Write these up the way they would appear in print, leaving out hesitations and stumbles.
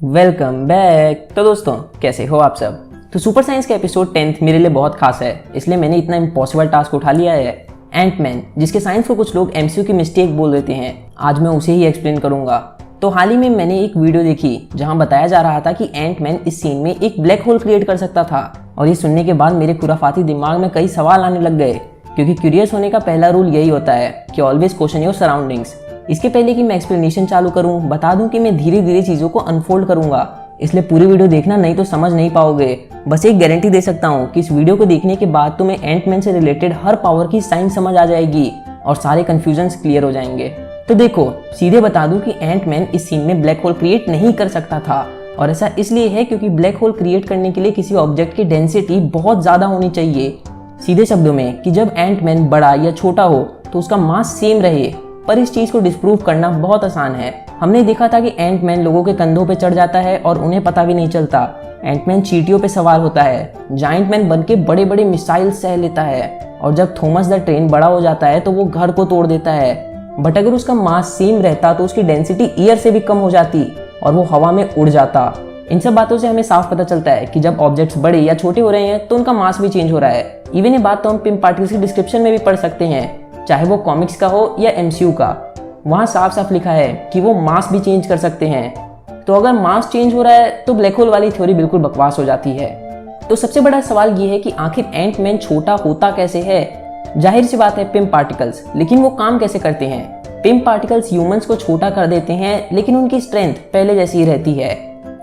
Welcome back. तो दोस्तों कैसे हो आप सब। तो सुपर साइंस का एपिसोड 10th मेरे लिए बहुत खास है, इसलिए मैंने इतना इम्पॉसिबल टास्क उठा लिया है। एंटमैन, जिसके साइंस को कुछ लोग एमसीयू की मिस्टेक बोल देते हैं, आज मैं उसे ही एक्सप्लेन करूंगा। तो हाल ही में मैंने एक वीडियो देखी जहां बताया जा रहा था कि एंटमैन इस सीन में एक ब्लैक होल क्रिएट कर सकता था, और ये सुनने के बाद मेरे खुराफाती दिमाग में कई सवाल आने लग गए, क्योंकि क्यूरियस होने का पहला रूल यही होता है कि ऑलवेज क्वेश्चन योर सराउंडिंग्स। इसके पहले कि मैं एक्सप्लेनेशन चालू करूं, बता दूं कि मैं धीरे धीरे चीज़ों को अनफोल्ड करूंगा, इसलिए पूरी वीडियो देखना, नहीं तो समझ नहीं पाओगे। बस एक गारंटी दे सकता हूं कि इस वीडियो को देखने के बाद तुम्हें एंटमैन से रिलेटेड हर पावर की साइंस समझ आ जाएगी और सारे कंफ्यूजन्स क्लियर हो जाएंगे। तो देखो, सीधे बता दूं कि एंटमैन इस सीन में ब्लैक होल क्रिएट नहीं कर सकता था, और ऐसा इसलिए है क्योंकि ब्लैक होल क्रिएट करने के लिए किसी ऑब्जेक्ट की डेंसिटी बहुत ज़्यादा होनी चाहिए। सीधे शब्दों में कि जब एंटमैन बड़ा या छोटा हो तो उसका मास सेम रहे, पर इस चीज़ को डिस्प्रूव करना बहुत आसान है। हमने देखा था कि एंटमैन लोगों के कंधों पे चढ़ जाता है और उन्हें पता भी नहीं चलता। एंटमैन चींटियों पे सवार होता है, जायंट मैन बन के बड़े बड़े मिसाइल सह लेता है, और जब थॉमस द ट्रेन बड़ा हो जाता है तो वो घर को तोड़ देता है। बट अगर उसका मास सेम रहता तो उसकी डेंसिटी एयर से भी कम हो जाती और वो हवा में उड़ जाता। इन सब बातों से हमें साफ पता चलता है कि जब ऑब्जेक्ट्स बड़े या छोटे हो रहे हैं तो उनका मास भी चेंज हो रहा है। इवन ये बात तो हम पिम पार्टिकल्स की डिस्क्रिप्शन में भी पढ़ सकते हैं, चाहे वो कॉमिक्स का हो या एमसीयू का। वहाँ साफ साफ लिखा है कि वो मास भी चेंज कर सकते हैं। तो अगर मास चेंज हो रहा है तो ब्लैक होल वाली थ्योरी बिल्कुल बकवास हो जाती है। तो सबसे बड़ा सवाल ये है कि आखिर एंटमैन छोटा होता कैसे है। जाहिर सी बात है पिम पार्टिकल्स, लेकिन वो काम कैसे करते हैं। पिम पार्टिकल्स ह्यूमंस को छोटा कर देते हैं, लेकिन उनकी स्ट्रेंथ पहले जैसी ही रहती है।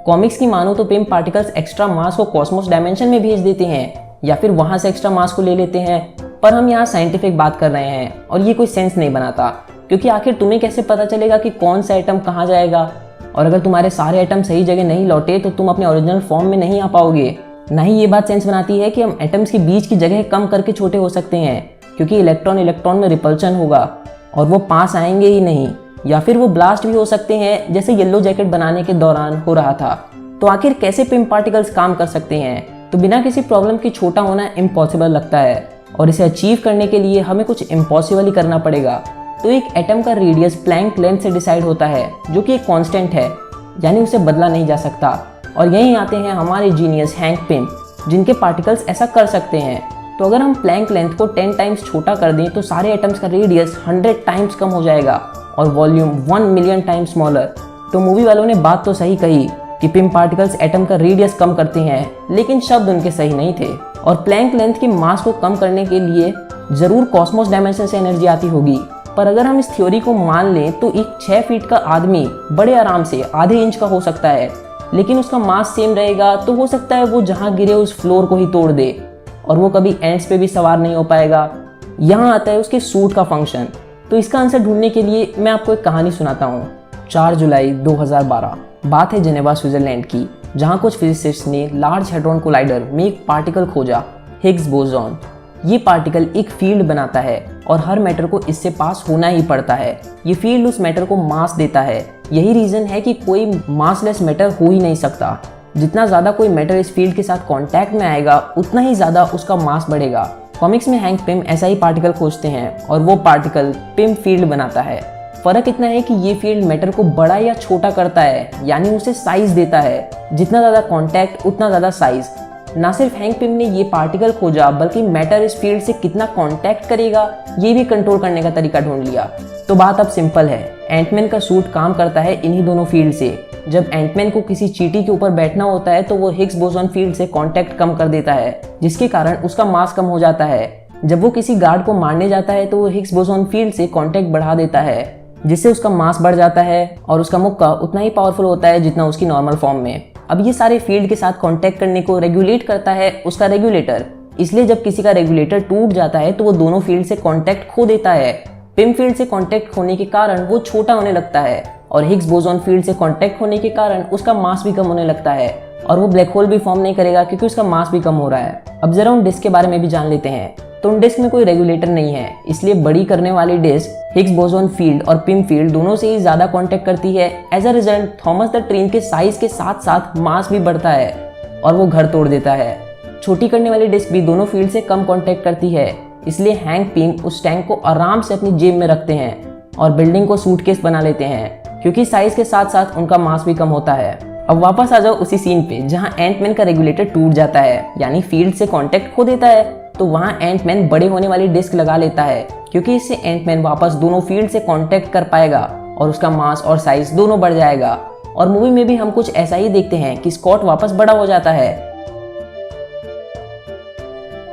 कॉमिक्स की मानो तो पिम पार्टिकल्स एक्स्ट्रा मास को कॉस्मोस डायमेंशन में भेज देते हैं, या फिर वहां से एक्स्ट्रा मास को ले लेते हैं। पर हम यहाँ साइंटिफिक बात कर रहे हैं और ये कोई सेंस नहीं बनाता, क्योंकि आखिर तुम्हें कैसे पता चलेगा कि कौन सा एटम कहाँ जाएगा। और अगर तुम्हारे सारे एटम सही जगह नहीं लौटे तो तुम अपने ओरिजिनल फॉर्म में नहीं आ पाओगे। ना ही ये बात सेंस बनाती है कि हम एटम्स के बीच की जगह कम करके छोटे हो सकते हैं, क्योंकि इलेक्ट्रॉन इलेक्ट्रॉन में रिपल्शन होगा और वो पास आएंगे ही नहीं, या फिर वो ब्लास्ट भी हो सकते हैं, जैसे येलो जैकेट बनाने के दौरान हो रहा था। तो आखिर कैसे पिम पार्टिकल्स काम कर सकते हैं। तो बिना किसी प्रॉब्लम के छोटा होना इम्पॉसिबल लगता है, और इसे अचीव करने के लिए हमें कुछ इम्पॉसिबल ही करना पड़ेगा। तो एक एटम का रेडियस प्लैंक लेंथ से डिसाइड होता है, जो कि एक कांस्टेंट है, यानी उसे बदला नहीं जा सकता। और यहीं आते हैं हमारे जीनियस हैंक पिम, जिनके पार्टिकल्स ऐसा कर सकते हैं। तो अगर हम प्लैंक लेंथ को 10 टाइम्स छोटा कर दें तो सारे एटम्स का रेडियस 100 टाइम्स कम हो जाएगा और वॉल्यूम 1 मिलियन टाइम्स स्मॉलर। तो मूवी वालों ने बात तो सही कही कि पिम पार्टिकल्स एटम का रेडियस कम करते हैं, लेकिन शब्द उनके सही नहीं थे। और प्लैंक लेंथ की मास को कम करने के लिए जरूर कॉस्मोस डायमेंशन से एनर्जी आती होगी। पर अगर हम इस थ्योरी को मान लें तो एक 6 फीट का आदमी बड़े आराम से आधे इंच का हो सकता है, लेकिन उसका मास सेम रहेगा, तो हो सकता है वो जहां गिरे उस फ्लोर को ही तोड़ दे, और वो कभी एंड्स पे भी सवार नहीं हो पाएगा। यहाँ आता है उसके सूट का फंक्शन। तो इसका आंसर ढूंढने के लिए मैं आपको एक कहानी सुनाता हूँ। 4 जुलाई 2012 बात है जेनेवा स्विट्जरलैंड की, जहाँ कुछ फिजिसिस्ट ने लार्ज हेड्रॉन कोलाइडर में एक पार्टिकल खोजा, हिग्स बोसॉन। ये पार्टिकल एक फील्ड बनाता है और हर मैटर को इससे पास होना ही पड़ता है। ये फील्ड उस मैटर को मास देता है। यही रीजन है कि कोई मासलेस मैटर हो ही नहीं सकता। जितना ज़्यादा कोई मैटर इस फील्ड के साथ कांटेक्ट में आएगा, उतना ही ज़्यादा उसका मास बढ़ेगा। कॉमिक्स में हैंक पिम ऐसा ही पार्टिकल खोजते हैं और वो पार्टिकल पिम फील्ड बनाता है। फर्क इतना है कि ये फील्ड मैटर को बड़ा या छोटा करता है, यानी उसे साइज देता है। जितना ज़्यादा कांटेक्ट उतना ज़्यादा साइज। ना सिर्फ हैंक पिम ने ये पार्टिकल खोजा, बल्कि मैटर इस फील्ड से कितना कांटेक्ट करेगा ये भी कंट्रोल करने का तरीका ढूंढ लिया। तो बात अब सिंपल है, एंटमैन का सूट काम करता है इन्हीं दोनों फील्ड से। जब एंटमैन को किसी चींटी के ऊपर बैठना होता है तो वो हिग्स बोसॉन फील्ड से कांटेक्ट कम कर देता है, जिसके कारण उसका मास कम हो जाता है। जब वो किसी गार्ड को मारने जाता है तो वो हिग्स बोसॉन फील्ड से कांटेक्ट बढ़ा देता है, जिससे उसका मास बढ़ जाता है और उसका मुक्का उतना ही पावरफुल होता है जितना उसकी नॉर्मल फॉर्म में। अब ये सारे फील्ड के साथ कांटेक्ट करने को रेगुलेट करता है उसका रेगुलेटर। इसलिए जब किसी का रेगुलेटर टूट जाता है तो वो दोनों फील्ड से कांटेक्ट खो देता है। पिम फील्ड से कांटेक्ट होने के कारण वो छोटा होने लगता है, और हिग्स बोसॉन फील्ड से कांटेक्ट होने के कारण उसका मास भी कम होने लगता है, और वो ब्लैक होल भी फॉर्म नहीं करेगा क्योंकि उसका मास भी कम हो रहा है। अब जरा उन डिस्क के बारे में भी जान लेते हैं। तो उन डिस्क में कोई रेगुलेटर नहीं है, इसलिए बड़ी करने वाली डिस्क हिग्स बोसॉन फील्ड और पिम फील्ड दोनों से ही ज्यादा कांटेक्ट करती है। As a result Thomas the train के साइज के साथ साथ मास भी बढ़ता है और वो घर तोड़ देता है। छोटी करने वाली डिस्क भी दोनों फील्ड से कम कांटेक्ट करती है, इसलिए हैंक पिम उस टैंक को आराम से अपनी जेब में रखते हैं और बिल्डिंग को सूटकेस बना लेते हैं, क्योंकि साइज के साथ साथ उनका मास भी कम होता है। अब वापस आ जाओ उसी सीन पे जहाँ एंटमैन का रेगुलेटर टूट जाता है, यानी फील्ड से कांटेक्ट खो देता है। तो वहाँ एंटमैन बड़े होने वाली डिस्क लगा लेता है, क्योंकि इससे एंटमैन वापस दोनों फील्ड से कांटेक्ट कर पाएगा और उसका मास और साइज दोनों बढ़ जाएगा। और मूवी में भी हम कुछ ऐसा ही देखते हैं कि स्कॉट वापस बड़ा हो जाता है।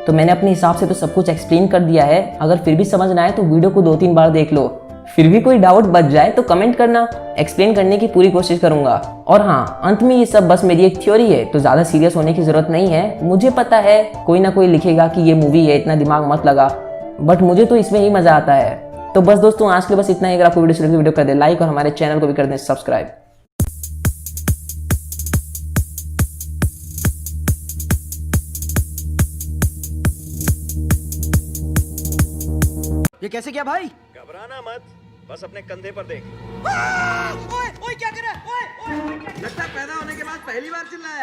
तो मैंने अपने हिसाब से तो सब कुछ एक्सप्लेन कर दिया है। अगर फिर भी समझ ना आए तो वीडियो को 2-3 बार देख लो। फिर भी कोई डाउट बच जाए तो कमेंट करना, एक्सप्लेन करने की पूरी कोशिश करूंगा। और हाँ, अंत में ये सब बस मेरी एक थ्योरी है, तो ज़्यादा सीरियस होने की ज़रूरत नहीं है। मुझे पता है कोई ना कोई लिखेगा कि ये मूवी है, इतना दिमाग मत लगा, बट मुझे तो इसमें ही मज़ा आता है। तो बस दोस्तों, आज के लिए बस इतना ही। अगर आपको वीडियो अच्छी लगी, वीडियो कर दे लाइक और हमारे चैनल को भी कर दें सब्सक्राइब। ये कैसे किया भाई? घबराना मत, बस अपने कंधे पर देख। ओए ओए क्या कर रहा है? ओए ओए लगता है पैदा होने के बाद पहली बार चिल्लाया है।